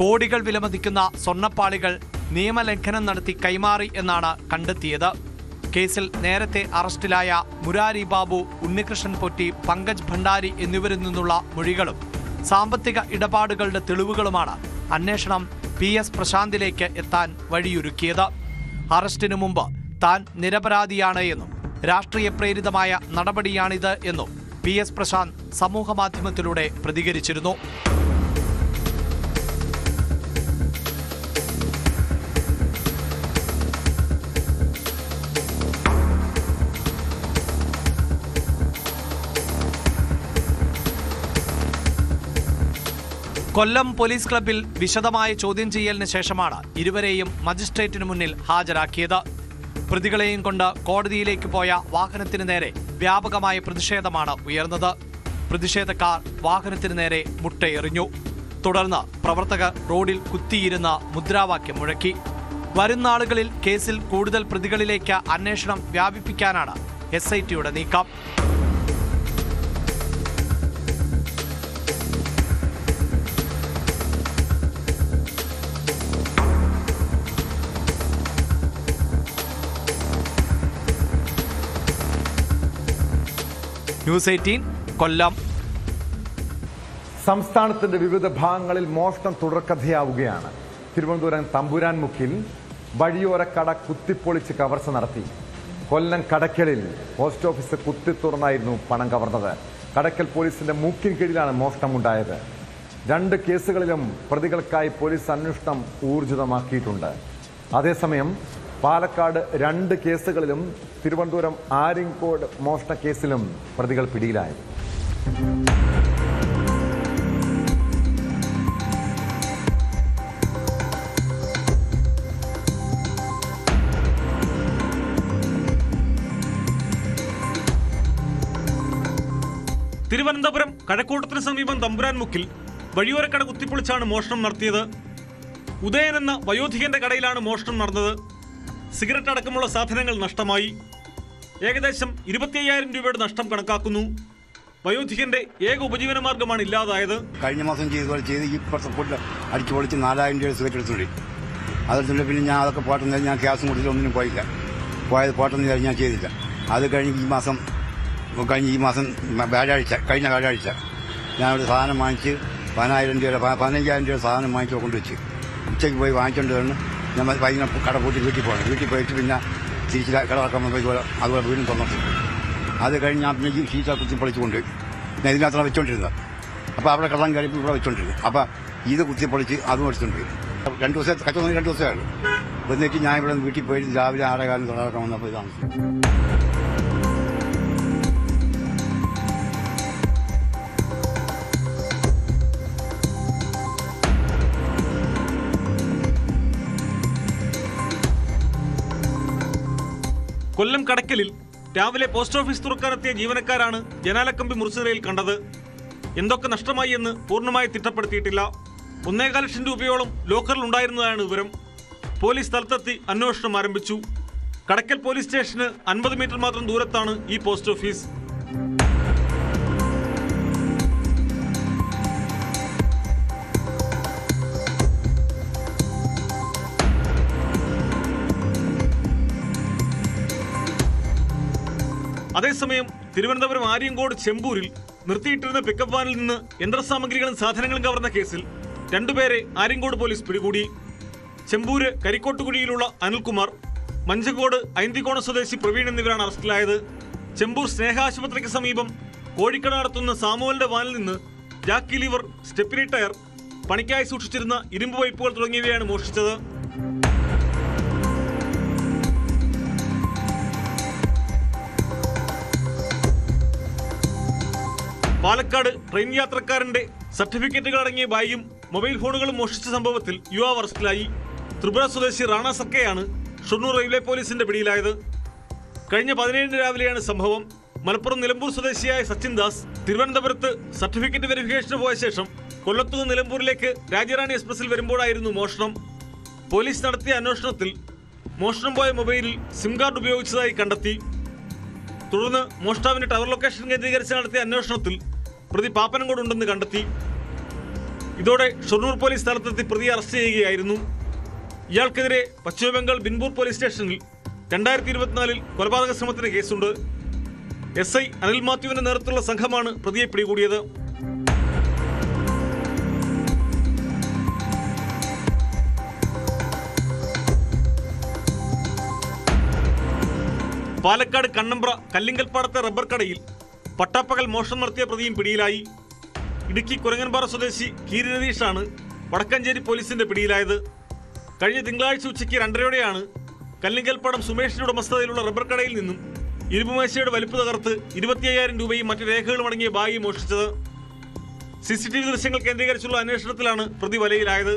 കോടികൾ വിലമതിക്കുന്ന സ്വർണ്ണപ്പാളികൾ നിയമലംഘനം നടത്തി കൈമാറി എന്നാണ് കണ്ടെത്തിയത്. കേസിൽ നേരത്തെ അറസ്റ്റിലായ മുരാരി ബാബു, ഉണ്ണികൃഷ്ണൻ പൊറ്റി, പങ്കജ് ഭണ്ഡാരി എന്നിവരിൽ നിന്നുള്ള മൊഴികളും സാമ്പത്തിക ഇടപാടുകളുടെ തെളിവുകളുമാണ് അന്വേഷണം PS പ്രശാന്തിലേക്ക് എത്താൻ വഴിയൊരുക്കിയത്. അറസ്റ്റിനു മുമ്പ് താൻ നിരപരാധിയാണ് എന്നും രാഷ്ട്രീയ പ്രേരിതമായ നടപടിയാണിത് എന്നും PS പ്രശാന്ത് സമൂഹമാധ്യമത്തിലൂടെ പ്രതികരിച്ചിരുന്നു. കൊല്ലം പോലീസ് ക്ലബ്ബിൽ വിശദമായ ചോദ്യം ചെയ്യലിന് ശേഷമാണ് ഇരുവരെയും മജിസ്ട്രേറ്റിന് മുന്നിൽ ഹാജരാക്കിയത്. പ്രതികളെയും കൊണ്ട് കോടതിയിലേക്ക് പോയ വാഹനത്തിന് നേരെ വ്യാപകമായ പ്രതിഷേധമാണ് ഉയർന്നത്. പ്രതിഷേധക്കാർ വാഹനത്തിന് നേരെ മുട്ടയെറിഞ്ഞു. തുടർന്ന് പ്രവർത്തകർ റോഡിൽ കുത്തിയിരുന്ന മുദ്രാവാക്യം മുഴക്കി. വരും നാളുകളിൽ കേസിൽ കൂടുതൽ പ്രതികളിലേക്ക് അന്വേഷണം വ്യാപിപ്പിക്കാനാണ് SITയുടെ നീക്കം. ന്യൂസ് 18 കൊല്ലം. സംസ്ഥാനത്തിന്റെ വിവിധ ഭാഗങ്ങളിൽ മോഷണം തുടർക്കഥയാവുകയാണ്. തിരുവനന്തപുരം തമ്പുരാൻമുക്കിൽ വഴിയോരക്കട കുത്തിപ്പൊളിച്ച് കവർച്ച നടത്തി. കൊല്ലം കടയ്ക്കലിൽ പോസ്റ്റ് ഓഫീസ് കുത്തിത്തുറന്നായിരുന്നു പണം കവർന്നത്. കടയ്ക്കൽ പോലീസിന്റെ മൂക്കിൻ കീഴിലാണ് മോഷണമുണ്ടായത്. 2 കേസുകളിലും പ്രതികൾക്കായി പോലീസ് അന്വേഷണം ഊർജിതമാക്കിയിട്ടുണ്ട്. അതേസമയം പാലക്കാട് 2 കേസുകളിലും തിരുവനന്തപുരം ആര്യങ്കോട് മോഷണ കേസിലും പ്രതികൾ പിടിയിലായി. തിരുവനന്തപുരം കഴക്കൂട്ടത്തിന് സമീപം തമ്പുരാൻമുക്കിൽ വഴിയോരക്കട കുത്തിപ്പൊളിച്ചാണ് മോഷണം നടത്തിയത്. ഉദയൻ എന്ന വയോധികന്റെ കടയിലാണ് മോഷണം നടന്നത്. സിഗരറ്റ് അടക്കമുള്ള സാധനങ്ങൾ നഷ്ടമായി. ഏകദേശം 25,000 രൂപയുടെ നഷ്ടം കണക്കാക്കുന്നു. വയോധികന്റെ ഏക ഉപജീവന മാർഗമാണ് ഇല്ലാതായത്. കഴിഞ്ഞ മാസം ചെയ്ത് ഇപ്പുറത്തെ ഫുഡ് അടിച്ചു പൊളിച്ച് 4,000 രൂപ സിഗരറ്റ് എടുത്തുണ്ട്. അതെടുത്തില്ല. പിന്നെ ഞാൻ അതൊക്കെ പോട്ടെന്ന് ഞാൻ ക്യാഷും കൊടുത്തിട്ട് ഒന്നിനും പോയില്ല. പോയത് പോട്ടെന്ന് ഞാൻ ചെയ്തില്ല. അത് കഴിഞ്ഞ് ഈ മാസം കഴിഞ്ഞ വ്യാഴാഴ്ച ഞാനൊരു സാധനം വാങ്ങിച്ച് 15,000 രൂപ സാധനം വാങ്ങിച്ച് കൊണ്ടുവച്ച് ഉച്ചയ്ക്ക് പോയി വാങ്ങിച്ചുകൊണ്ട് വന്ന് ഞാൻ വൈകുന്നേരം കട പൂട്ടി വീട്ടിൽ പോകണം. വീട്ടിൽ പോയിട്ട് പിന്നെ തിരിച്ച് കടക്കാൻ അതുപോലെ വീണ്ടും തുറന്നിട്ടുണ്ട്. അത് കഴിഞ്ഞ് ഞാൻ പിന്നെ ഈ ഷീറ്റ കുത്തിപ്പൊളിച്ച് കൊണ്ടുപോയി. ഞാൻ ഇതിനകത്താണ് വെച്ചോണ്ടിരുന്നത്. അപ്പോൾ അവിടെ കള്ളം കയറി ഇവിടെ വെച്ചോണ്ടിരുന്നു. അപ്പോൾ ഇത് കുത്തിപ്പൊളിച്ച് അതും എടുത്തുകൊണ്ട് പോയി. 2 ദിവസം കച്ചവടം 2 ദിവസമായിരുന്നു. എന്നിട്ട് ഞാൻ ഇവിടെ വീട്ടിൽ പോയി രാവിലെ 6:15 തുടക്കം വന്നപ്പോൾ ഇതാണ്. കൊല്ലം കടയ്ക്കലിൽ രാവിലെ പോസ്റ്റ് ഓഫീസ് തുറക്കാനെത്തിയ ജീവനക്കാരാണ് ജനാലക്കമ്പി മുറിച്ച നിലയിൽ കണ്ടത്. എന്തൊക്കെ നഷ്ടമായി എന്ന് പൂർണ്ണമായി തിട്ടപ്പെടുത്തിയിട്ടില്ല. 1.25 ലക്ഷം രൂപയോളം ലോക്കറിൽ ഉണ്ടായിരുന്നതാണ് വിവരം. പോലീസ് സ്ഥലത്തെത്തി അന്വേഷണം ആരംഭിച്ചു. കടയ്ക്കൽ പോലീസ് സ്റ്റേഷന് 50 മീറ്റർ മാത്രം ദൂരത്താണ് ഈ പോസ്റ്റ് ഓഫീസ്. അതേസമയം തിരുവനന്തപുരം ആര്യങ്കോട് ചെമ്പൂരിൽ നിർത്തിയിട്ടിരുന്ന പിക്കപ്പ് വാനിൽ നിന്ന് യന്ത്രസാമഗ്രികളും സാധനങ്ങളും കവർന്ന കേസിൽ 2 പേരെ ആര്യങ്കോട് പോലീസ് പിടികൂടി. ചെമ്പൂര് കരിക്കോട്ടുകുഴിയിലുള്ള അനിൽകുമാർ, മഞ്ചക്കോട് ഐന്തിക്കോണ സ്വദേശി പ്രവീൺ എന്നിവരാണ് അറസ്റ്റിലായത്. ചെമ്പൂർ സ്നേഹ ആശുപത്രിക്ക് സമീപം കോഴിക്കട നടത്തുന്ന സാമുവലിന്റെ വാനിൽ നിന്ന് ജാക്കി ലിവർ, സ്റ്റെപ്പിനി ടയർ, പണിക്കായി സൂക്ഷിച്ചിരുന്ന ഇരുമ്പ് പൈപ്പുകൾ തുടങ്ങിയവയാണ് മോഷ്ടിച്ചത്. പാലക്കാട് ട്രെയിൻ യാത്രക്കാരന്റെ സർട്ടിഫിക്കറ്റുകൾ അടങ്ങിയ ബാഗും മൊബൈൽ ഫോണുകളും മോഷ്ടിച്ച സംഭവത്തിൽ യുവാവ് അറസ്റ്റിലായി. ത്രിപുര സ്വദേശി റാണ സർക്കയാണ് ഷൊർണൂർ റെയിൽവേ പോലീസിന്റെ പിടിയിലായത്. കഴിഞ്ഞ 17 രാവിലെയാണ് സംഭവം. മലപ്പുറം നിലമ്പൂർ സ്വദേശിയായ സച്ചിൻ ദാസ് തിരുവനന്തപുരത്ത് സർട്ടിഫിക്കറ്റ് വെരിഫിക്കേഷന് പോയ ശേഷം കൊല്ലത്തുനിന്ന് നിലമ്പൂരിലേക്ക് രാജ്യറാണി എക്സ്പ്രസിൽ വരുമ്പോഴായിരുന്നു മോഷണം. പോലീസ് നടത്തിയ അന്വേഷണത്തിൽ മോഷണം പോയ മൊബൈലിൽ സിം കാർഡ് ഉപയോഗിച്ചതായി കണ്ടെത്തി. തുടർന്ന് മോഷ്ടാവിന്റെ ടവർ ലൊക്കേഷൻ കേന്ദ്രീകരിച്ച് നടത്തിയ അന്വേഷണത്തിൽ പ്രതി പാപ്പനംകോട് ഉണ്ടെന്ന് കണ്ടെത്തി. ഇതോടെ ഷൊർണൂർ പോലീസ് സ്ഥലത്തെത്തി പ്രതിയെ അറസ്റ്റ് ചെയ്യുകയായിരുന്നു. ഇയാൾക്കെതിരെ പശ്ചിമബംഗാൾ ബിൻപൂർ പോലീസ് സ്റ്റേഷനിൽ 2024 കൊലപാതക ശ്രമത്തിന് കേസുണ്ട്. SI അനിൽ മാത്യുവിന്റെ നേതൃത്വത്തിലുള്ള സംഘമാണ് പ്രതിയെ പിടികൂടിയത്. പാലക്കാട് കണ്ണമ്പ്ര കല്ലിങ്കൽപ്പാടത്തെ റബ്ബർ കടയിൽ പട്ടാപ്പകൽ മോഷണം നടത്തിയ പ്രതിയും പിടിയിലായി. ഇടുക്കി കുരങ്ങൻപാറ സ്വദേശി കീരി രതീഷാണ് വടക്കഞ്ചേരി പോലീസിന്റെ പിടിയിലായത്. കഴിഞ്ഞ തിങ്കളാഴ്ച ഉച്ചയ്ക്ക് 2:30യോടെയാണ് കല്ലിങ്കൽപ്പാടം സുമേഷിന്റെ ഉടമസ്ഥതയിലുള്ള റബ്ബർ കടയിൽ നിന്നും ഇരുമ്പുമേശയുടെ വലിപ്പ് തകർത്ത് 25,000 രൂപയും മറ്റു രേഖകളും അടങ്ങിയ ബാഗ് മോഷ്ടിച്ചത്. CCTV ദൃശ്യങ്ങൾ കേന്ദ്രീകരിച്ചുള്ള അന്വേഷണത്തിലാണ് പ്രതി വലയിലായത്.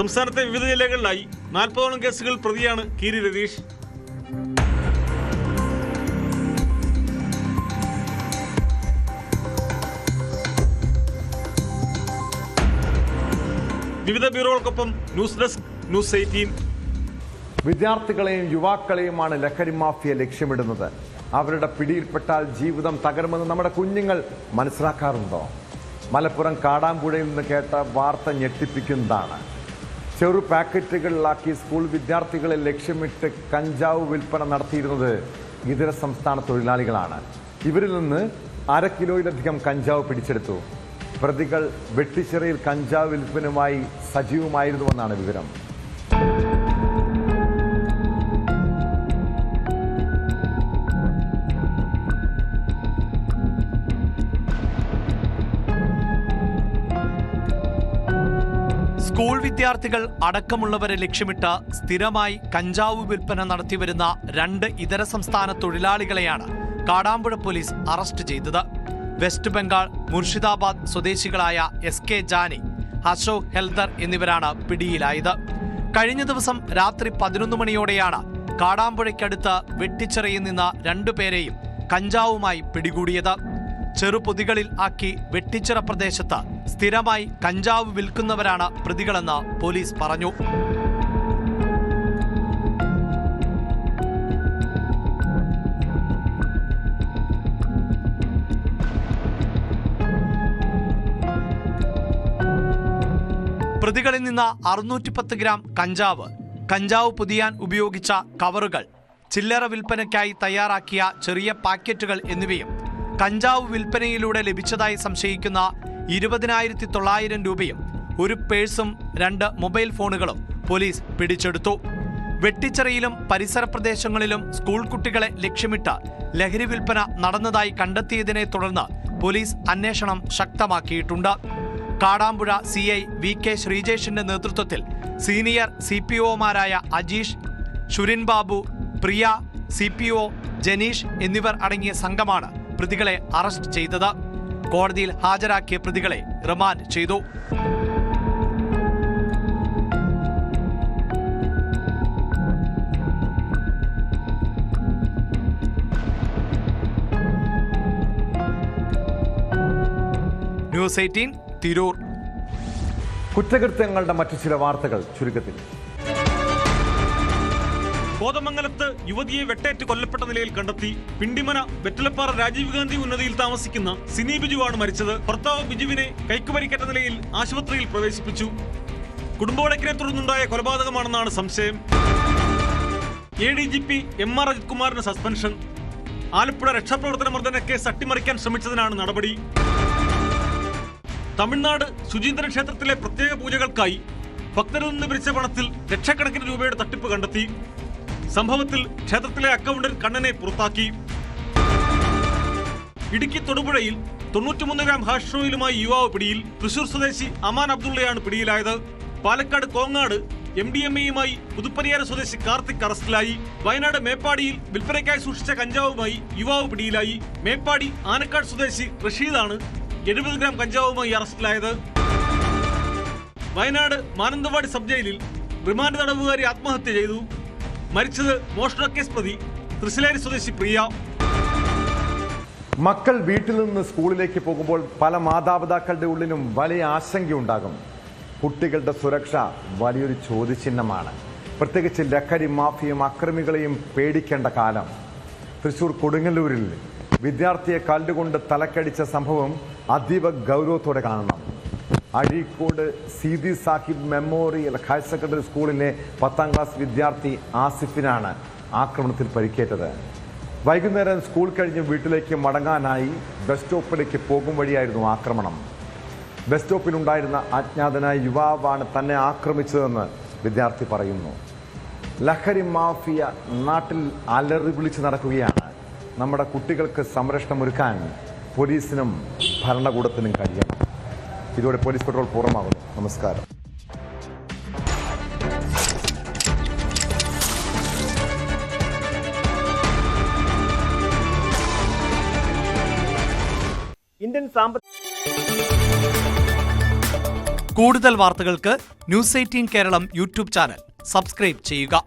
സംസ്ഥാനത്തെ വിവിധ ജില്ലകളിലായി 40ഓളം കേസുകൾ പ്രതിയാണ് കീരി രതീഷ്. വിവിധ ബ്യൂറോകൾക്കൊപ്പം ന്യൂസ് ഡെസ്ക്, ന്യൂസ് 18. വിദ്യാർത്ഥികളെയും യുവാക്കളെയുമാണ് ലഹരി മാഫിയ ലക്ഷ്യമിടുന്നത്. അവരുടെ പിടിയിൽപ്പെട്ടാൽ ജീവിതം തകരുമെന്ന് നമ്മുടെ കുഞ്ഞുങ്ങൾ മനസ്സിലാക്കാറുണ്ടോ? മലപ്പുറം കാടാമ്പുഴയിൽ നിന്ന് കേട്ട വാർത്ത ഞെട്ടിപ്പിക്കുന്നതാണ്. ചെറു പാക്കറ്റുകളിലാക്കി സ്കൂൾ വിദ്യാർത്ഥികളെ ലക്ഷ്യമിട്ട് കഞ്ചാവ് വിൽപ്പന നടത്തിയിരുന്നത് ഇതര സംസ്ഥാന തൊഴിലാളികളാണ്. ഇവരിൽ നിന്ന് 1/2 കിലോയിലധികം കഞ്ചാവ് പിടിച്ചെടുത്തു. പ്രതികൾ വെട്ടിച്ചിറയിൽ കഞ്ചാവ് വിൽപ്പനയുമായി സജീവമായിരുന്നുവെന്നാണ് വിവരം. സ്കൂൾ വിദ്യാർത്ഥികൾ അടക്കമുള്ളവരെ ലക്ഷ്യമിട്ട് സ്ഥിരമായി കഞ്ചാവ് വിൽപ്പന നടത്തിവരുന്ന 2 ഇതര സംസ്ഥാന തൊഴിലാളികളെയാണ് കാടാമ്പുഴ പോലീസ് അറസ്റ്റ് ചെയ്തത്. വെസ്റ്റ് ബംഗാൾ മുർഷിദാബാദ് സ്വദേശികളായ SK ജാനി, അശോക് ഹെൽദർ എന്നിവരാണ് പിടിയിലായത്. കഴിഞ്ഞ ദിവസം രാത്രി 11 മണിയോടെയാണ് കാടാമ്പുഴയ്ക്കടുത്ത് വെട്ടിച്ചിറയിൽ നിന്ന് 2 പേരെയും കഞ്ചാവുമായി പിടികൂടിയത്. ചെറുപൊതികളിൽ ആക്കി വെട്ടിച്ചിറ പ്രദേശത്ത് സ്ഥിരമായി കഞ്ചാവ് വിൽക്കുന്നവരാണ് പ്രതികളെന്ന് പോലീസ് പറഞ്ഞു. പ്രതികളിൽ നിന്ന് 610 ഗ്രാം കഞ്ചാവ് പൊതിയാൻ ഉപയോഗിച്ച കവറുകൾ, ചില്ലറ വിൽപ്പനയ്ക്കായി തയ്യാറാക്കിയ ചെറിയ പാക്കറ്റുകൾ എന്നിവയും കഞ്ചാവ് വിൽപ്പനയിലൂടെ ലഭിച്ചതായി സംശയിക്കുന്ന 20,900 രൂപയും ഒരു പേഴ്സും 2 മൊബൈൽ ഫോണുകളും പോലീസ് പിടിച്ചെടുത്തു. വെട്ടിച്ചിറയിലും പരിസര പ്രദേശങ്ങളിലും സ്കൂൾ കുട്ടികളെ ലക്ഷ്യമിട്ട് ലഹരി വിൽപ്പന നടന്നതായി കണ്ടെത്തിയതിനെ തുടർന്ന് പോലീസ് അന്വേഷണം ശക്തമാക്കിയിട്ടുണ്ട്. കാടാമ്പുഴ CI VK ശ്രീജേഷിന്റെ നേതൃത്വത്തിൽ സീനിയർ CPOമാരായ അജീഷ്, ഷുരിൻ ബാബു, പ്രിയ, CPO ജനീഷ് എന്നിവർ അടങ്ങിയ സംഘമാണ് പ്രതികളെ അറസ്റ്റ് ചെയ്തത്. കോടതിയിൽ ഹാജരാക്കിയ പ്രതികളെ റിമാൻഡ് ചെയ്തു. ന്യൂസ് 18 തിരൂർ. കുറ്റകൃത്യങ്ങളുടെ മറ്റു ചില വാർത്തകൾ ചുരുക്കത്തിൽ. കോതമംഗലത്ത് യുവതിയെ വെട്ടേറ്റ് കൊല്ലപ്പെട്ട നിലയിൽ കണ്ടെത്തി. പിണ്ടിമന വെറ്റലപ്പാറ രാജീവ് ഗാന്ധി ഉന്നതിയിൽ താമസിക്കുന്ന സിനി ബിജുവാണ് മരിച്ചത്. ഭർത്താവ് ബിജുവിനെ കൈക്ക് പരിക്കേറ്റ നിലയിൽ ആശുപത്രിയിൽ പ്രവേശിപ്പിച്ചു. കുടുംബവഴക്കിനെ തുടർന്നുണ്ടായ കൊലപാതകമാണെന്നാണ് സംശയം. ADGP MR അജിത് കുമാറിന് സസ്പെൻഷൻ. ആലപ്പുഴ രക്ഷാപ്രവർത്തന മർദ്ദന കേസ് അട്ടിമറിക്കാൻ ശ്രമിച്ചതിനാണ് നടപടി. തമിഴ്നാട് ശുചീന്ദ്ര ക്ഷേത്രത്തിലെ പ്രത്യേക പൂജകൾക്കായി ഭക്തരിൽ നിന്ന് പിരിച്ച പണത്തിൽ ലക്ഷക്കണക്കിന് രൂപയുടെ തട്ടിപ്പ് കണ്ടെത്തി. സംഭവത്തിൽ ക്ഷേത്രത്തിലെ അക്കൗണ്ടന്റ് കണ്ണനെ പുറത്താക്കി. ഇടുക്കി തൊടുപുഴയിൽ 93 ഗ്രാം ഹാഷ് ഓയിലുമായി യുവാവ് പിടിയിൽ. തൃശൂർ സ്വദേശി അമാൻ അബ്ദുള്ളയാണ് പിടിയിലായത്. പാലക്കാട് കോങ്ങാട് MDMAയുമായി പുതുപ്പരിയാര സ്വദേശി കാർത്തിക് അറസ്റ്റിലായി. വയനാട് മേപ്പാടിയിൽ വിൽപ്പനയ്ക്കായി സൂക്ഷിച്ച കഞ്ചാവുമായി യുവാവ് പിടിയിലായി. മേപ്പാടി ആനക്കാട് സ്വദേശി റഷീദാണ് 70 ഗ്രാം കഞ്ചാവുമായി അറസ്റ്റിലായത്. വയനാട് മാനന്തവാടി സബ് ജയിലിൽ റിമാൻഡ് തടവുകാരി ആത്മഹത്യ ചെയ്തു. മരിച്ചത് മോഷണ കേസ് പ്രതി തൃശ്ശിലേരി സ്വദേശി പ്രിയ. മക്കൾ വീട്ടിൽ നിന്ന് സ്കൂളിലേക്ക് പോകുമ്പോൾ പല മാതാപിതാക്കളുടെ ഉള്ളിലും വലിയ ആശങ്കയുണ്ടാകും. കുട്ടികളുടെ സുരക്ഷ വലിയൊരു ചോദ്യചിഹ്നമാണ്. പ്രത്യേകിച്ച് ലഹരി മാഫിയും അക്രമികളെയും പേടിക്കേണ്ട കാലം. തൃശൂർ കൊടുങ്ങല്ലൂരിൽ വിദ്യാർത്ഥിയെ കല്ലുകൊണ്ട് തലക്കടിച്ച സംഭവം അതീവ ഗൗരവത്തോടെ കാണണം. Azhikode Seethi Sahib memorial higher secondary സ്കൂളിലെ 10ാം ക്ലാസ് വിദ്യാർത്ഥി ആസിഫിനാണ് ആക്രമണത്തിൽ പരിക്കേറ്റത്. വൈകുന്നേരം സ്കൂൾ കഴിഞ്ഞ് വീട്ടിലേക്ക് മടങ്ങാനായി ബസ് സ്റ്റോപ്പിലേക്ക് പോകും വഴിയായിരുന്നു ആക്രമണം. ബസ് സ്റ്റോപ്പിലുണ്ടായിരുന്ന അജ്ഞാതനായ യുവാവാണ് തന്നെ ആക്രമിച്ചതെന്ന് വിദ്യാർത്ഥി പറയുന്നു. ലഹരി മാഫിയ നാട്ടിൽ അലറി വിളിച്ച് നടക്കുകയാണ്. നമ്മുടെ കുട്ടികൾക്ക് സംരക്ഷണമൊരുക്കാൻ പോലീസിനും ഭരണകൂടത്തിനും കഴിയണം. ഇതോടെ പോലീസ് പെട്രോൾ പൂർണ്ണമാകുന്നു. നമസ്കാരം. കൂടുതൽ വാർത്തകൾക്ക് news 18 Keralam YouTube channel subscribe ചെയ്യുക.